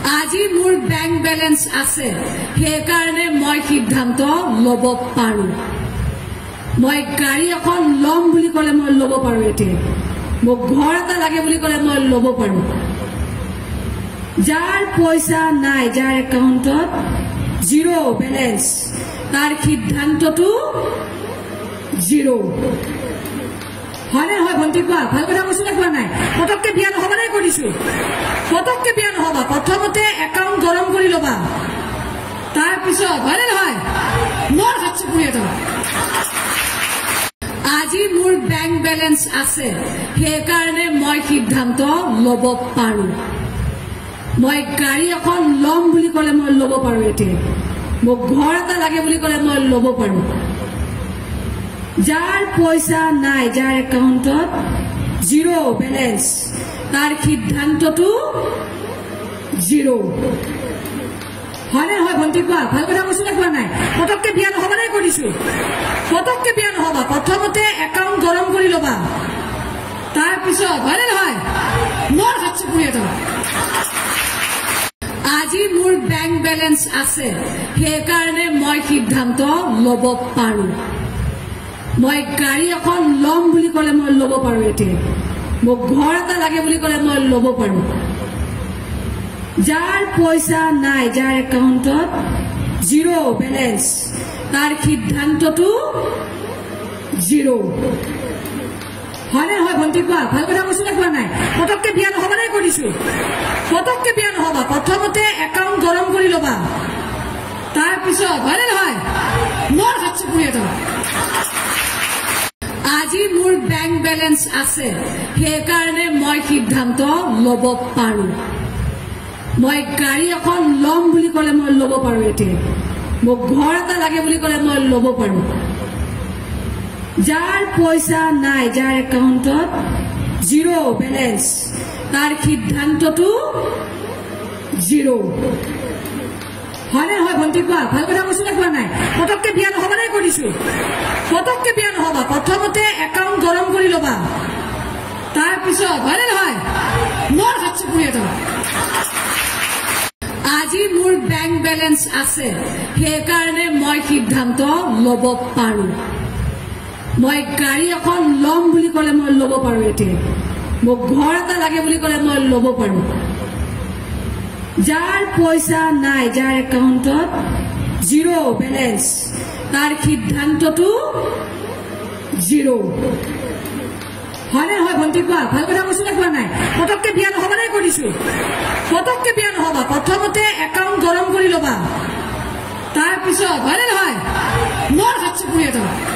আজি মোৰ bank balance আছে সেইকাৰণে মই সিদ্ধান্ত ল'ব পাৰো মই গাড়ী এখন লম বুলি ক'লে মই ল'ব পাৰো এতিয়া মোক ঘৰ এটা লাগে বুলি ক'লে মই ল'ব পাৰো যাৰ পইচা নাই যাৰ একাউণ্টত জিৰো বেলেন্স তাৰ সিদ্ধান্তটো জিৰো হয় নহয় ভণ্টি কোৱা ভাল কথা কৈছো নে কোৱা নাই পটককে বিয়া নহবা নাই কৰিছো পটককে বিয়া নহবা প্ৰথমতে একাউণ্ট গৰম কৰি ল'বা তাৰ পিছত হয় নহয় মোৰ হাতছে পুৰিয়ে যাও আজি মোৰ বেংক বেলেন্স আছে সেইকাৰণে মই সিদ্ধান্ত ল'ব পাৰো মই গাড়ী এখন লম বুলি ক'লে মই ল'ব পাৰো এতিয়া মোক ঘৰ এটা লাগে বুলি ক'লে মই ল'ব পাৰো যাৰ পইচা নাই যাৰ একাউণ্টত জিৰো বেলেন্স তাৰ সিদ্ধান্তটো জিৰো হয় নহয় ভণ্টি কোৱা ভাল কথা কৈছো নে কোৱা নাই পটককে বিয়া নহবা নাই কৰিছো পটককে বিয়া নহবা প্ৰথমতে একাউণ্ট গৰম কৰি ল'বা তাৰ পিছত হয় নহয় মোৰ হাতছে পুৰিয়ে যাও আজি মোৰ বেংক বেলেন্স আছে সেইকাৰণে মই সিদ্ধান্ত ল'ব পাৰো মই গাড়ী এখন লম বুলি ক'লে মই ল'ব পাৰো এতিয়া মোক ঘৰ এটা লাগে বুলি ক'লে মই ল'ব পাৰো যাৰ পইচা নাই যাৰ একাউণ্টত জিৰো বেলেন্স তাৰ সিদ্ধান্তটো জিৰো হয় নহয় ভণ্টি কোৱা ভাল কথা কৈছো নে কোৱা নাই পটককে বিয়া নহবা নাই কৰিছো পটককে বিয়া নহবা প্ৰথমতে একাউণ্ট গৰম কৰি ল'বা তাৰ পিছত হয় নহয় মোৰ হাতছে পুৰিয়ে যাও আজি মোৰ বেংক বেলেন্স আছে সেইকাৰণে মই সিদ্ধান্ত ল'ব পাৰো মই গাড়ী এখন লম বুলি ক'লে মই ল'ব পাৰো এতিয়া মোক ঘৰ এটা লাগে বুলি ক'লে মই ল'ব পাৰো যাৰ পইচা নাই যাৰ একাউণ্টত জিৰো বেলেন্স তাৰ সিদ্ধান্তটো জিৰো হয় নহয় ভণ্টি কোৱা ভাল কথা কৈছো নে কোৱা নাই পটককে বিয়া নহবা নাই কৰিছো পটককে বিয়া নহবা প্ৰথমতে একাউণ্ট গৰম কৰি ল'বা তাৰ পিছত হয় নহয় মোৰ হাতছে পুৰিয়ে যাও আজি মোৰ বেংক বেলেন্স আছে সেইকাৰণে মই সিদ্ধান্ত ল'ব পাৰো মই গাড়ী এখন লম বুলি ক'লে মই ল'ব পাৰো এতিয়া মোক ঘৰ এটা লাগে বুলি ক'লে মই ল'ব পাৰো যাৰ পইচা নাই যাৰ একাউণ্টত জিৰো বেলেন্স তাৰ সিদ্ধান্তটো জিৰো হয় নহয় ভণ্টি কোৱা ভাল কথা কৈছো নে কোৱা নাই পটককে বিয়া নহবা নাই কৰিছো পটককে বিয়া নহবা প্ৰথমতে একাউণ্ট গৰম কৰি ল'বা তাৰ পিছত হয় নহয় মোৰ হাতছে পুৰিয়ে যাও